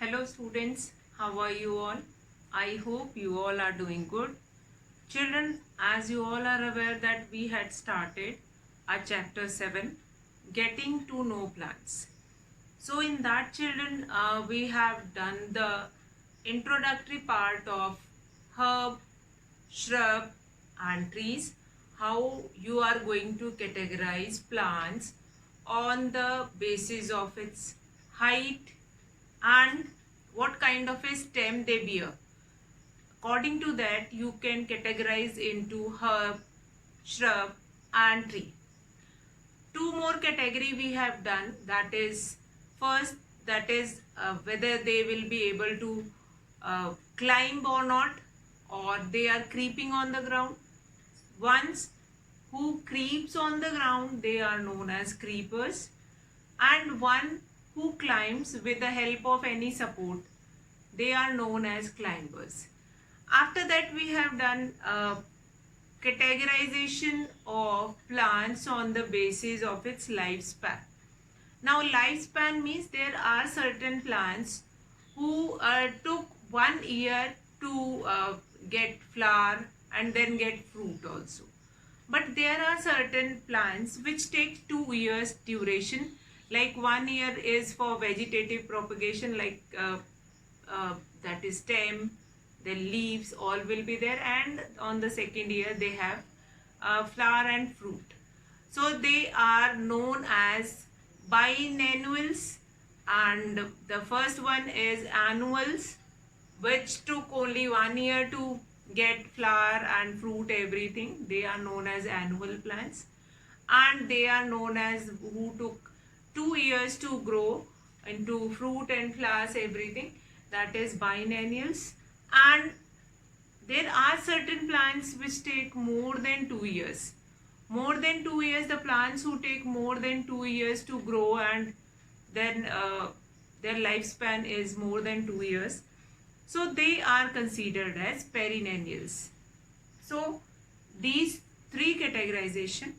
Hello students, how are you all? I hope you all are doing good. Children, as you all are aware that we had started our chapter 7, Getting to Know Plants. So in that children, we have done the introductory part of herb, shrub and trees, how you are going to categorize plants on the basis of its height and what kind of a stem they bear. According to that, you can categorize into herb, shrub and tree. Two more category we have done, that is first, that is whether they will be able to climb or not, or they are creeping on the ground. Ones who creeps on the ground, they are known as creepers, and one who climbs with the help of any support, they are known as climbers. After that, we have done categorization of plants on the basis of its lifespan. Now, lifespan means there are certain plants who took 1 year to get flower and then get fruit also. But there are certain plants which take 2 years duration. Like 1 year is for vegetative propagation, like that is stem, then leaves, all will be there, and on the second year they have flower and fruit. So they are known as biennials, and the first one is annuals, which took only 1 year to get flower and fruit, everything. They are known as annual plants. And they are known as who took 2 years to grow into fruit and flowers, everything. That is biennials. And there are certain plants which take more than 2 years. More than 2 years, the plants who take more than 2 years to grow, and then their lifespan is more than 2 years. So they are considered as perennials. So these three categorization,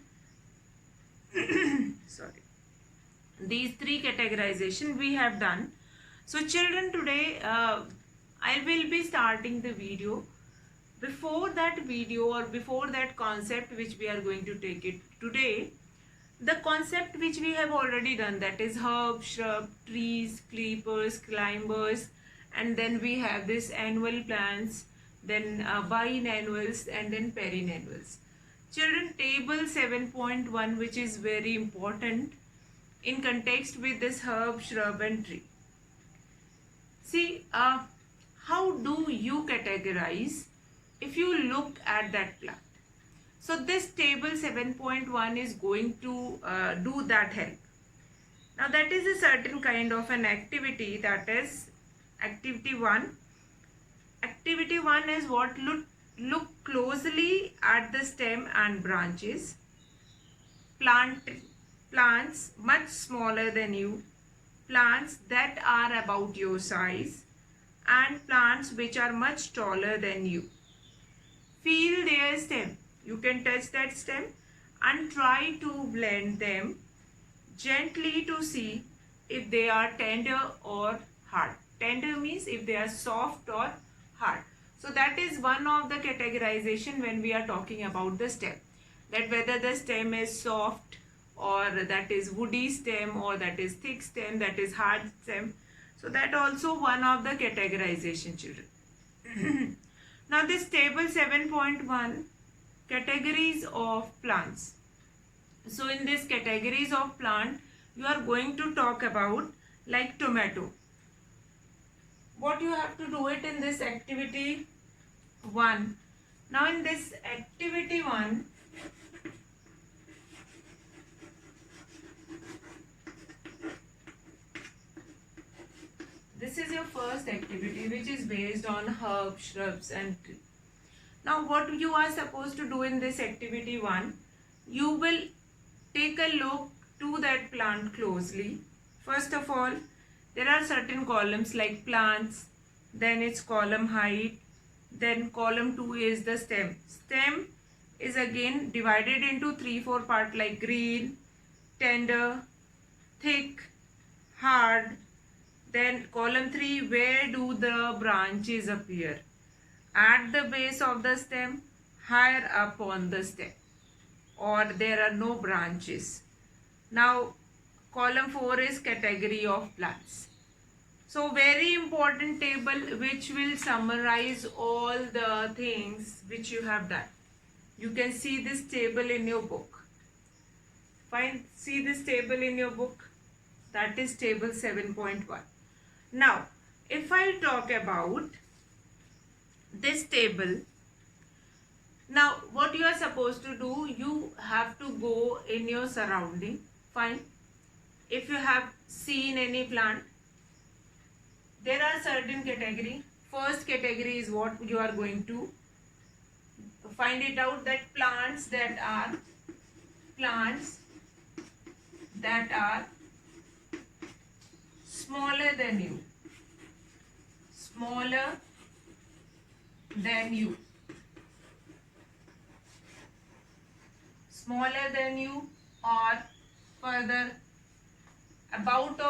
sorry, these three categorization we have done. So children, today I will be starting the video. Before that video or before that concept which we are going to take it today, the concept which we have already done, that is herb, shrub, trees, creepers, climbers, and then we have this annual plants, then biennials, and then perennials. Children, table 7.1, which is very important in context with this herb, shrub and tree. See, how do you categorize if you look at that plant? So this table 7.1 is going to do that help. Now that is a certain kind of an activity, that is activity 1. Activity 1 is what? Look closely at the stem and branches. Plants much smaller than you, plants that are about your size, and plants which are much taller than you. Feel their stem. You can touch that stem and try to blend them gently to see if they are tender or hard. Tender means if they are soft or hard. So that is one of the categorization when we are talking about the stem, that whether the stem is soft or that is woody stem, or that is thick stem, that is hard stem. So that also one of the categorization, children. Now this table 7.1, categories of plants. So in this categories of plant, you are going to talk about like tomato. What you have to do it in this activity 1. Now in this activity 1, this is your first activity, which is based on herbs, shrubs and tree. Now what you are supposed to do in this activity 1, you will take a look to that plant closely. First of all, there are certain columns like plants, then its column height, then column 2 is the stem. Stem is again divided into 3-4 parts like green, tender, thick, hard, Then column 3, where do the branches appear? At the base of the stem, higher up on the stem, or there are no branches. Now column 4 is category of plants. So very important table which will summarize all the things which you have done. You can see this table in your book. See this table in your book. That is table 7.1. Now, if I talk about this table, now what you are supposed to do, you have to go in your surrounding. Fine. If you have seen any plant, there are certain category. First category is what you are going to find it out, that plants that are smaller than you, or further about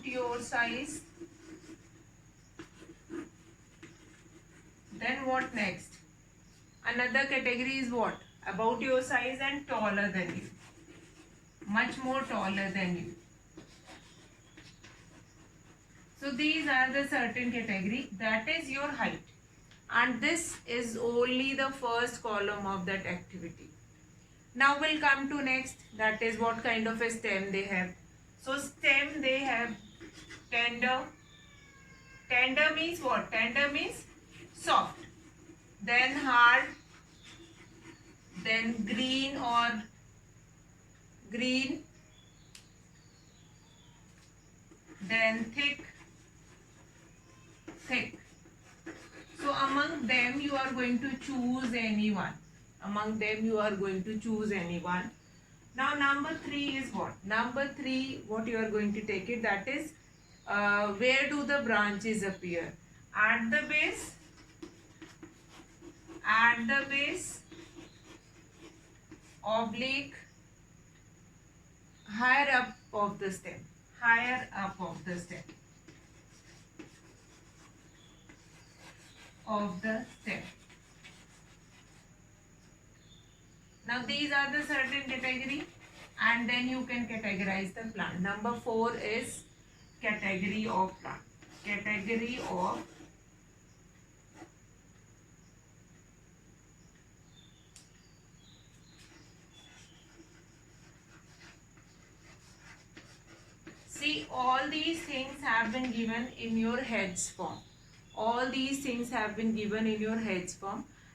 your size. Then what next? Another category is what? About your size and taller than you. Much more taller than you. So these are the certain category. That is your height. And this is only the first column of that activity. Now we'll come to next. That is what kind of a stem they have. So stem they have tender. Tender means what? Tender means soft. Then hard. Then green. Then thick. So among them you are going to choose anyone. Now number 3 is what? Number 3, what you are going to take it, that is where do the branches appear? At the base, oblique, higher up of the stem. Now these are the certain category, and then you can categorize the plant. Number 4 is category of plant. See, all these things have been given in your heads form.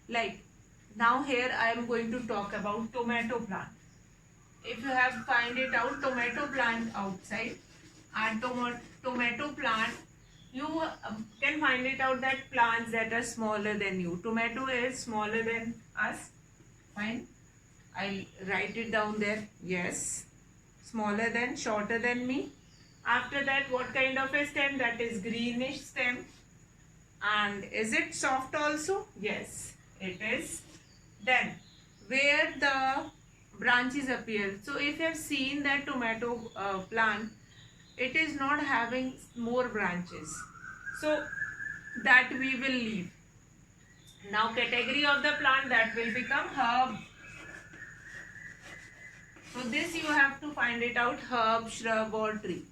Like now here I am going to talk about tomato plant. If you have find it out, tomato plant outside, and tomato plant, you can find it out that plants that are smaller than you. Tomato is smaller than us. Fine. I'll write it down there. Yes. Smaller than, shorter than me. After that, what kind of a stem? That is greenish stem. And is it soft also? Yes, it is. Then, where the branches appear. So, if you have seen that tomato plant, it is not having more branches. So, that we will leave. Now, category of the plant, that will become herb. So, this you have to find it out, herb, shrub or tree.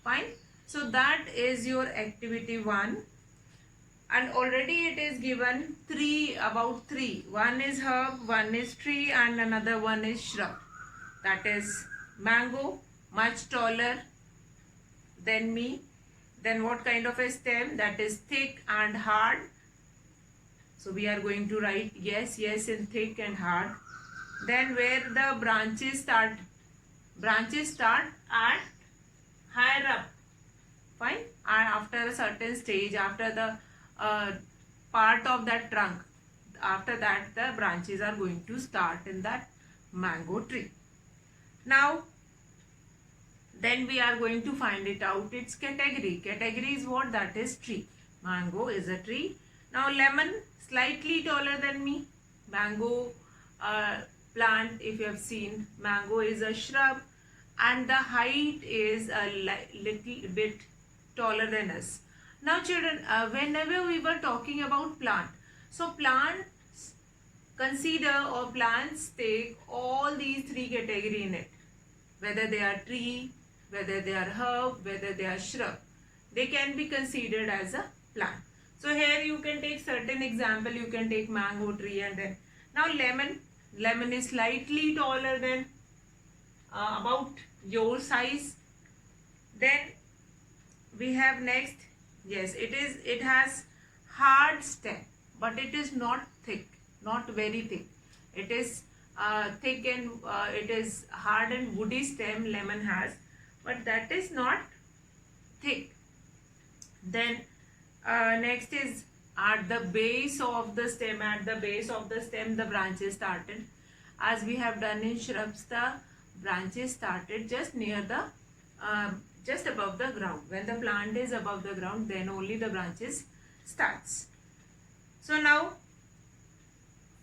Fine. So, that is your activity 1. And already it is given about three. One is herb, one is tree, and another one is shrub. That is mango, much taller than me. Then what kind of a stem? That is thick and hard. So we are going to write yes in thick and hard. Then where the branches start at higher up. Fine. And after a certain stage, after the part of that trunk, after that the branches are going to start in that mango tree. Now then we are going to find it out, its category. Category is what? That is tree. Mango is a tree. Now lemon, slightly taller than me. Mango plant, if you have seen, mango is a shrub. and the height is a little bit taller than us. Now children, whenever we were talking about plant, so plants consider, or plants take all these three category in it, whether they are tree, whether they are herb, whether they are shrub, they can be considered as a plant. So here you can take certain example, you can take mango tree, and then now lemon is slightly taller than about your size. Then we have next, yes, it has hard stem, but it is not thick, not very thick. It is thick and it is hard and woody stem lemon has, but that is not thick. Then next is at the base of the stem, the branches started. As we have done in shrubs, the branches started just near the just above the ground. When the plant is above the ground, then only the branches starts. So now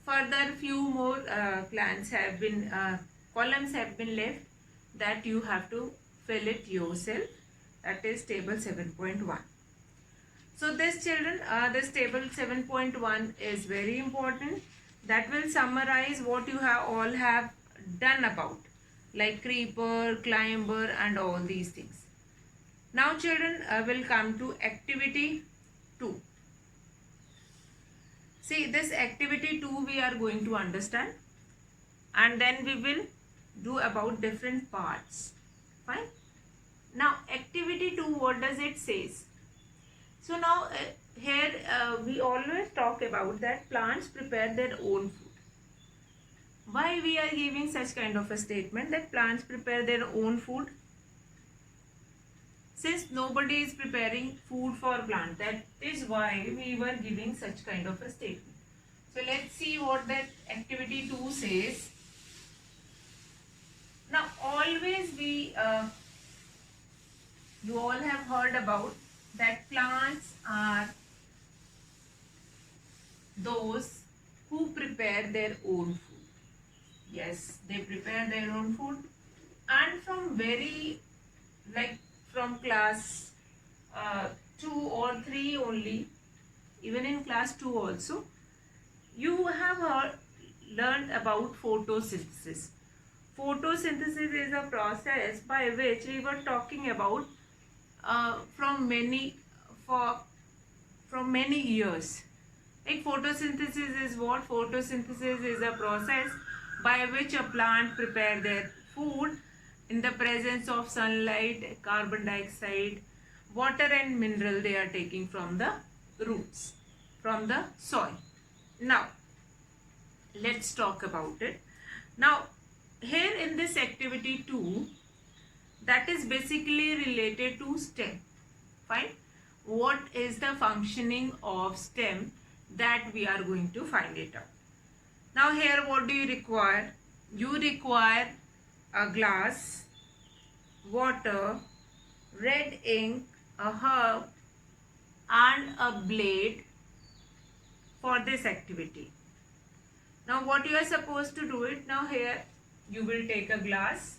further few more plants have been columns have been left, that you have to fill it yourself. That is table 7.1. So this children, this table 7.1 is very important. That will summarize what you have all have done about, like creeper, climber, and all these things. Now children, will come to activity 2. See, this activity 2 we are going to understand, and then we will do about different parts. Fine. Now activity 2, what does it says? So now here we always talk about that plants prepare their own food. Why we are giving such kind of a statement that plants prepare their own food? Since nobody is preparing food for plant, that is why we were giving such kind of a statement. So let's see what that activity 2 says. Now always we you all have heard about that plants are those who prepare their own food. Yes, they prepare their own food, and from very, like from class 2 or 3 only, even in class 2 also, you have learned about photosynthesis. Photosynthesis is a process by which we were talking about from many years. Like photosynthesis is what? Photosynthesis is a process by which a plant prepare their food in the presence of sunlight, carbon dioxide, water and mineral they are taking from the roots, from the soil. Now let's talk about it. Now here in this activity 2, that is basically related to stem. Fine. What is the functioning of stem, that we are going to find it out. Now here what do you require? You require a glass, water, red ink, a herb, and a blade for this activity. Now what you are supposed to do it? Now here you will take a glass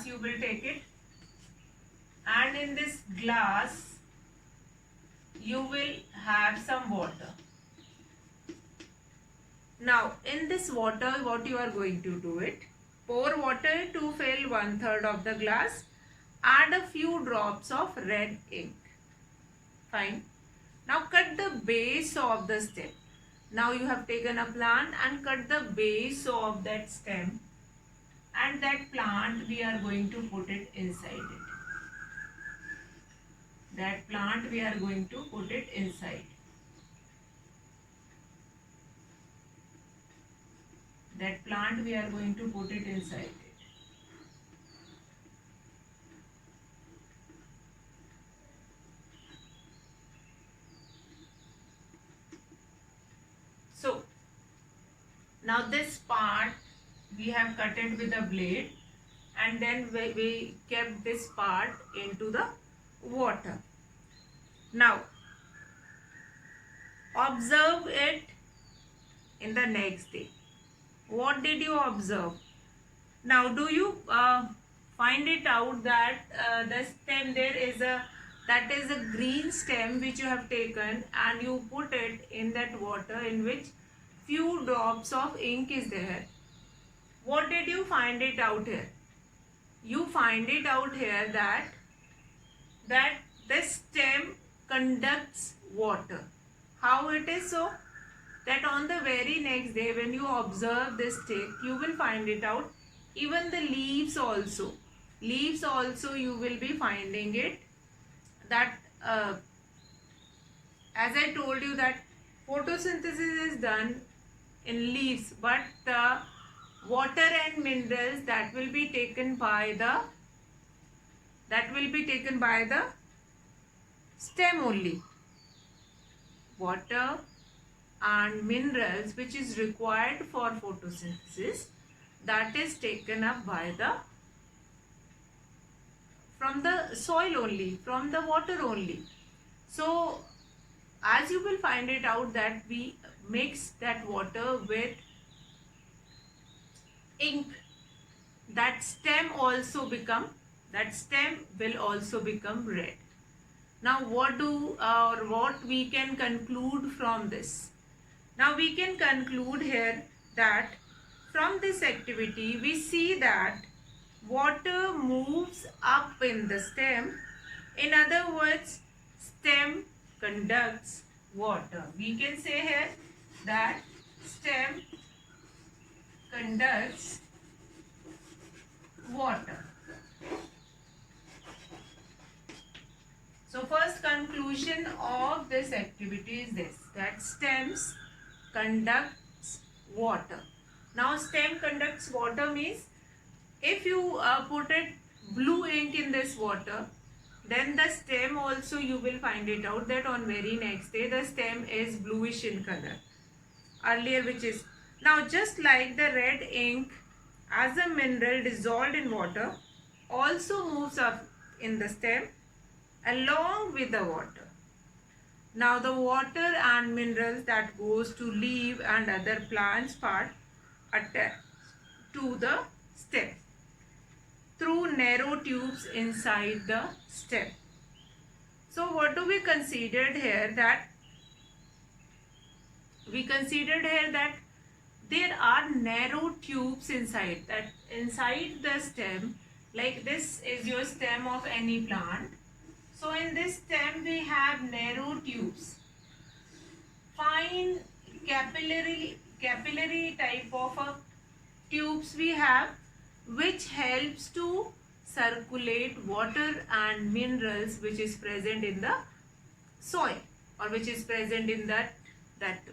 you will take it, and in this glass you will have some water. Now in this water, what you are going to do it? Pour water to fill 1/3 of the glass, add a few drops of red ink. Fine. Now cut the base of the stem. Now you have taken a plant and cut the base of that stem, and that plant we are going to put it inside it. That plant we are going to put it inside. That plant we are going to put it inside it. So now this part we have cut it with a blade, and then we kept this part into the water. Now observe it in the next day. What did you observe? Now, do you find it out that the stem there is a that is a green stem which you have taken and you put it in that water in which few drops of ink is there. What did you find it out here? You find it out here that this stem conducts water. How it is so? That on the very next day when you observe this stick, you will find it out. Even the leaves also you will be finding it that as I told you that photosynthesis is done in leaves, but the water and minerals that will be taken by the stem only. Water and minerals which is required for photosynthesis, that is taken up by the from the soil only, from the water only. So as you will find it out that we mix that water with ink, that stem will also become red. Now what we can conclude from this? Now we can conclude here that from this activity we see that water moves up in the stem. In other words, stem conducts water. We can say here that stem conducts water. So first conclusion of this activity is this, that stems conducts water. Now stem conducts water means if you put it blue ink in this water, then the stem also you will find it out that on very next day the stem is bluish in color earlier, which is now just like the red ink as a mineral dissolved in water also moves up in the stem along with the water. Now the water and minerals that goes to leaf and other plants part attached to the stem through narrow tubes inside the stem. So what do we considered here? That we considered here that there are narrow tubes inside the stem. Like this is your stem of any plant. So in this stem we have narrow tubes, fine capillary type of tubes we have, which helps to circulate water and minerals which is present in the soil or which is present in that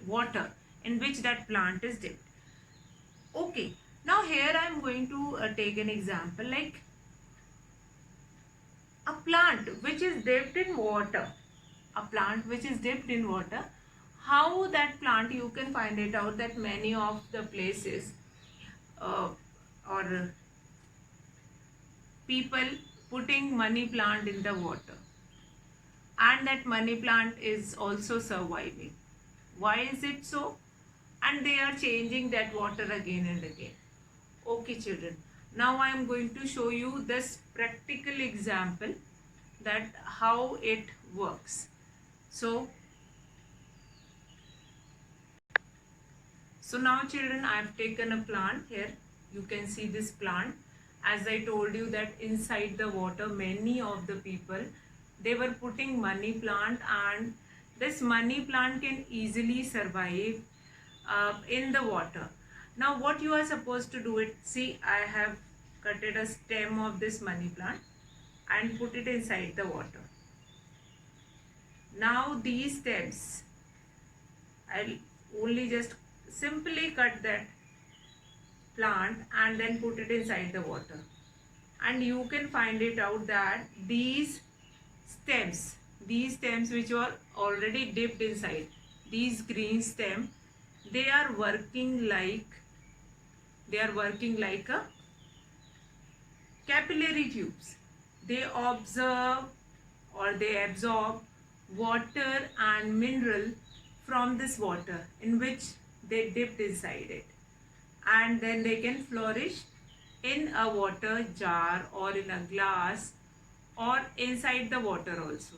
water in which that plant is dipped. Okay, now here I am going to take an example like a plant which is dipped in water. How that plant, you can find it out that many of the places or people putting money plant in the water and that money plant is also surviving. Why is it so? And they are changing that water again and again. Okay children, now I am going to show you this practical example that how it works. So now children, I have taken a plant here. You can see this plant. As I told you that inside the water many of the people, they were putting money plant, and this money plant can easily survive in the water. Now what you are supposed to do it, see I have cutted a stem of this money plant and put it inside the water. Now these stems, I'll only just simply cut that plant and then put it inside the water, and you can find it out that these stems which are already dipped inside, these green stem, they are working like a capillary tubes. They observe or they absorb water and mineral from this water in which they dipped inside it, and then they can flourish in a water jar or in a glass or inside the water also.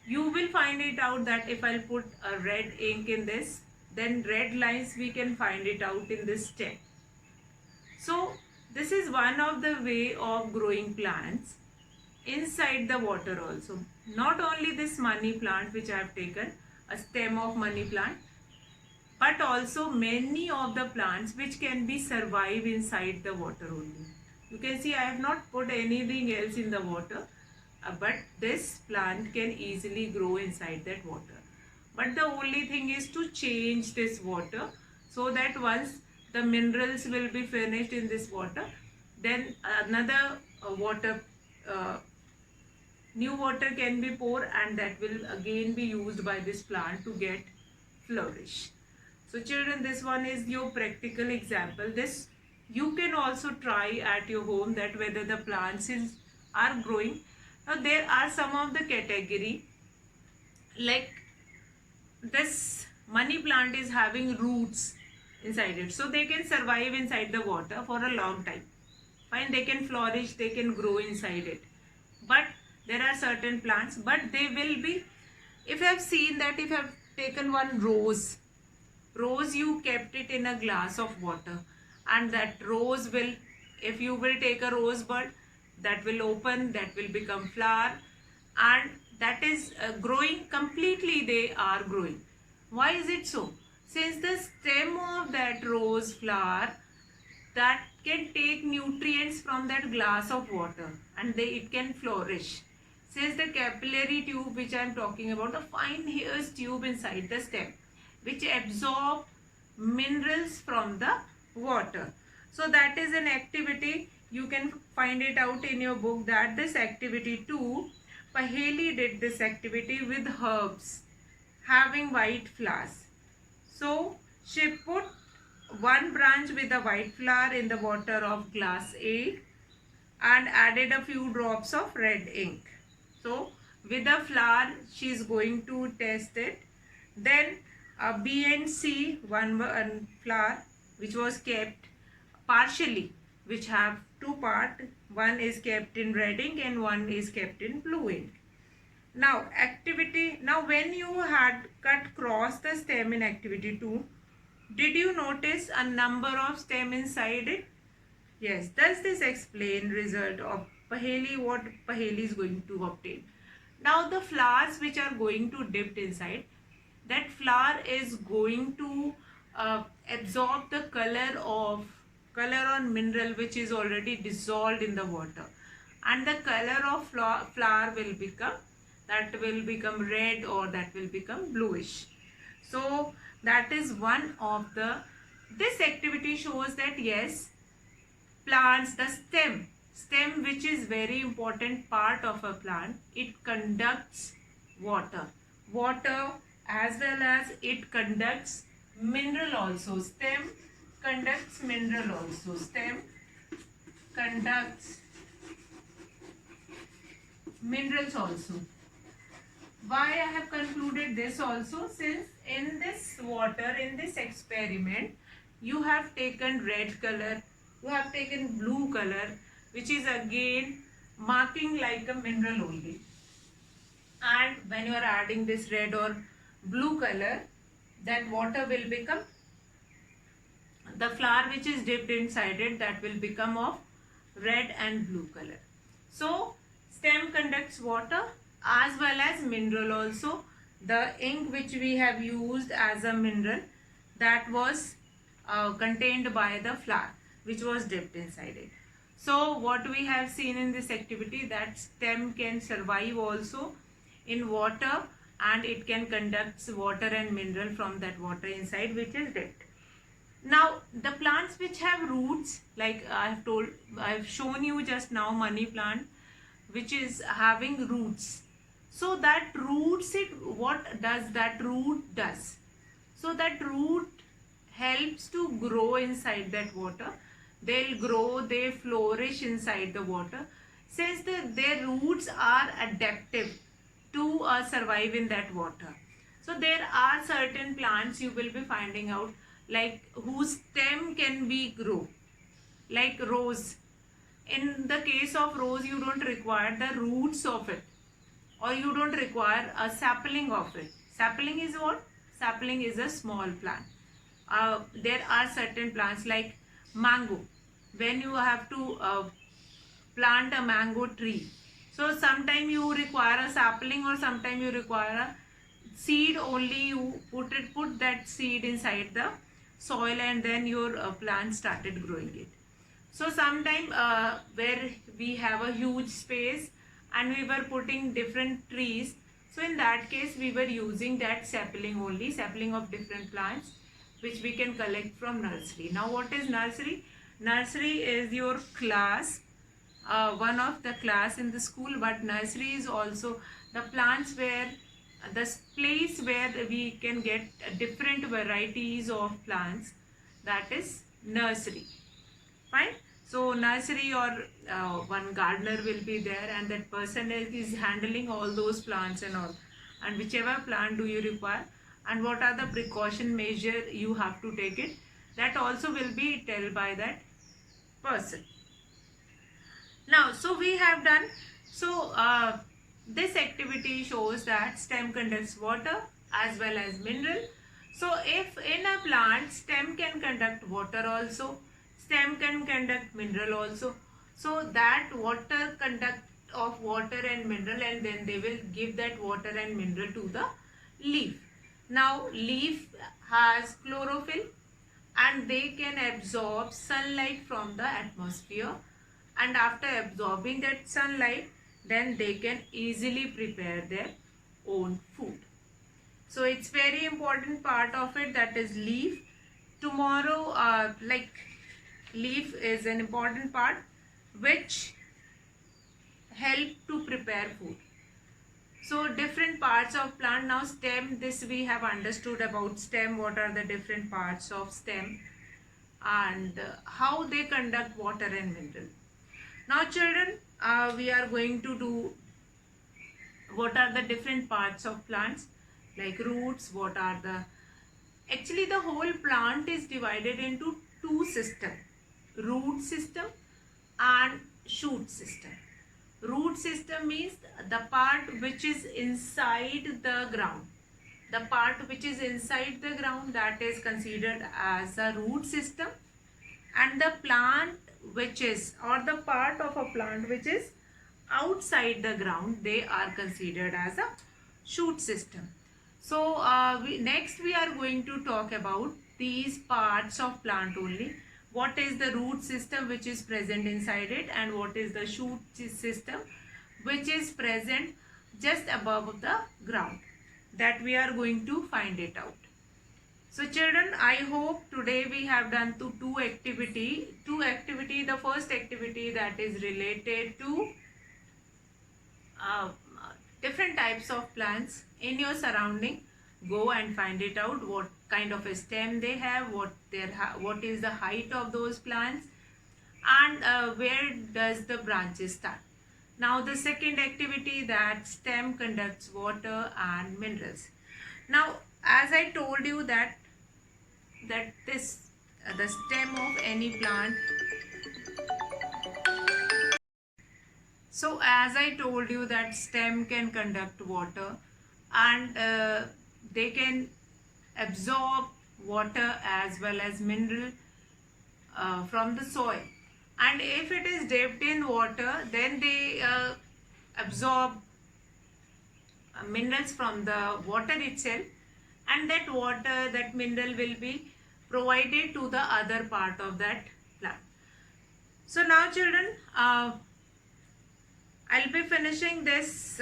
You will find it out that if I'll put a red ink in this, then red lines we can find it out in this stem. So this is one of the way of growing plants inside the water also. Not only this money plant which I have taken, a stem of money plant, but also many of the plants which can be survive inside the water only. You can see I have not put anything else in the water, but this plant can easily grow inside that water. But the only thing is to change this water, so that once the minerals will be finished in this water, then another water new water can be poured, and that will again be used by this plant to get flourish. So children, this one is your practical example. This you can also try at your home, that whether the plants are growing. Now there are some of the category, like this money plant is having roots inside it, so they can survive inside the water for a long time. Fine, they can flourish, they can grow inside it. But there are certain plants, but they will be, if you have seen that, if you have taken one rose, you kept it in a glass of water, and that rose will, if you will take a rose bud, that will open, that will become flower, and that is growing completely. They are growing. Why is it so? Since the stem of that rose flower, that can take nutrients from that glass of water, and it can flourish. Since the capillary tube which I am talking about, a fine hairs tube inside the stem, which absorb minerals from the water. So that is an activity. You can find it out in your book, that this activity too, Paheli did this activity with herbs having white flowers. So she put one branch with a white flower in the water of glass A and added a few drops of red ink. So with the flower she is going to test it. Then B and C, one flower which was kept partially, which have two parts, one is kept in red ink and one is kept in blue ink. Now activity, now when you had cut cross the stem in activity 2, did you notice a number of stem inside it? Yes. Does this explain result of Paheli, what Paheli is going to obtain? Now the flowers which are going to dip inside, that flower is going to absorb the color on mineral which is already dissolved in the water, and the color of flower will become, that will become red, or that will become bluish. So that is one of the, this activity shows that yes, plants, the stem which is very important part of a plant, it conducts water as well as it conducts mineral also. Stem conducts mineral also. Stem conducts minerals also. Why I have concluded this also? Since in this water, in this experiment, you have taken red color, you have taken blue color, which is again marking like a mineral only. And when you are adding this red or blue color, that water will become, the flower which is dipped inside it, that will become of red and blue color. So stem conducts water as well as mineral also. The ink which we have used as a mineral, that was contained by the flower which was dipped inside it. So what we have seen in this activity, that stem can survive also in water, and it can conduct water and mineral from that water inside which is dipped. Now the plants which have roots, like I have shown you just now, money plant which is having roots. So that roots, what does that root does? So that root helps to grow inside that water. They'll grow, they flourish inside the water. Since their roots are adaptive to survive in that water. So there are certain plants you will be finding out, like whose stem can be grow. like rose. In the case of rose, you don't require the roots of it, or you don't require a sapling of it. Sapling is what? Sapling is a small plant. There are certain plants like mango. When you have to plant a mango tree, so sometime you require a sapling, or sometime you require a seed only. You put that seed inside the soil, and then your plant started growing it. So sometime where we have a huge space and we were putting different trees, so in that case we were using that sapling only, sapling of different plants, which we can collect from nursery. Now what is nursery? Nursery is your class, one of the class in the school, but nursery is also the plants where the place where we can get different varieties of plants, that is nursery. Fine. So nursery, or one gardener will be there, and that person is handling all those plants and all, and whichever plant do you require and what are the precaution measure you have to take it, that also will be told by that person. Now, so we have done, so this activity shows that stem conducts water as well as mineral. So if in a plant stem can conduct water also, stem can conduct mineral also, so that water conduct of water and mineral, and then they will give that water and mineral to the leaf. Now leaf has chlorophyll, and they can absorb sunlight from the atmosphere, and after absorbing that sunlight, then they can easily prepare their own food. So it's very important part of it, that is leaf. Tomorrow like leaf is an important part which help to prepare food. So different parts of plant. Now stem, this we have understood about stem, what are the different parts of stem, and how they conduct water and mineral. Now children, we are going to do what are the different parts of plants, like roots, what are the, actually the whole plant is divided into two systems, root system and shoot system. Root system means the part which is inside the ground. The part which is inside the ground, that is considered as a root system, and the plant which is, or the part of a plant which is outside the ground, they are considered as a shoot system. So next we are going to talk about these parts of plant only. What is the root system which is present inside it, and what is the shoot system which is present just above the ground, that we are going to find it out. So children, I hope today we have done two activity. The first activity, that is related to different types of plants in your surrounding. Go and find it out, what kind of a stem they have, what is the height of those plants, and where does the branches start. Now the second activity, that stem conducts water and minerals. Now as I told you that this the stem of any plant, so as I told you that stem can conduct water, and they can absorb water as well as mineral from the soil, and if it is dipped in water, then they absorb minerals from the water itself, and that water, that mineral will be provided to the other part of that plant. So now children, I'll be finishing this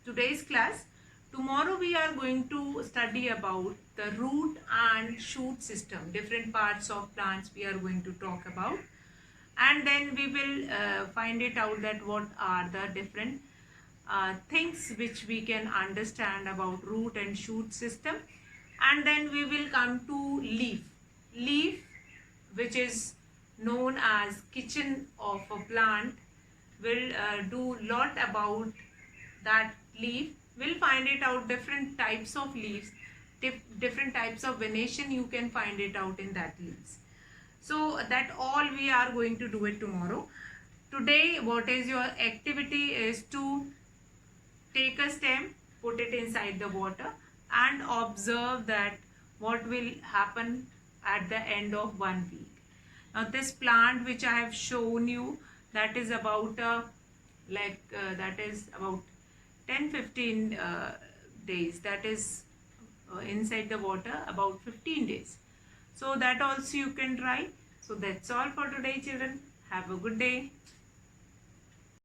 today's class. Tomorrow we are going to study about the root and shoot system, different parts of plants we are going to talk about, and then we will find it out that what are the different things which we can understand about root and shoot system, and then we will come to leaf, which is known as kitchen of a plant. Will do lot about that leaf. We'll find it out, different types of leaves, different types of venation you can find it out in that leaves. So that all we are going to do it tomorrow. Today what is your activity is to take a stem, put it inside the water and observe that what will happen at the end of 1 week. Now this plant which I have shown you, that is about that is about 10-15 days, that is inside the water about 15 days. So that also you can try. So that's all for today, children. Have a good day.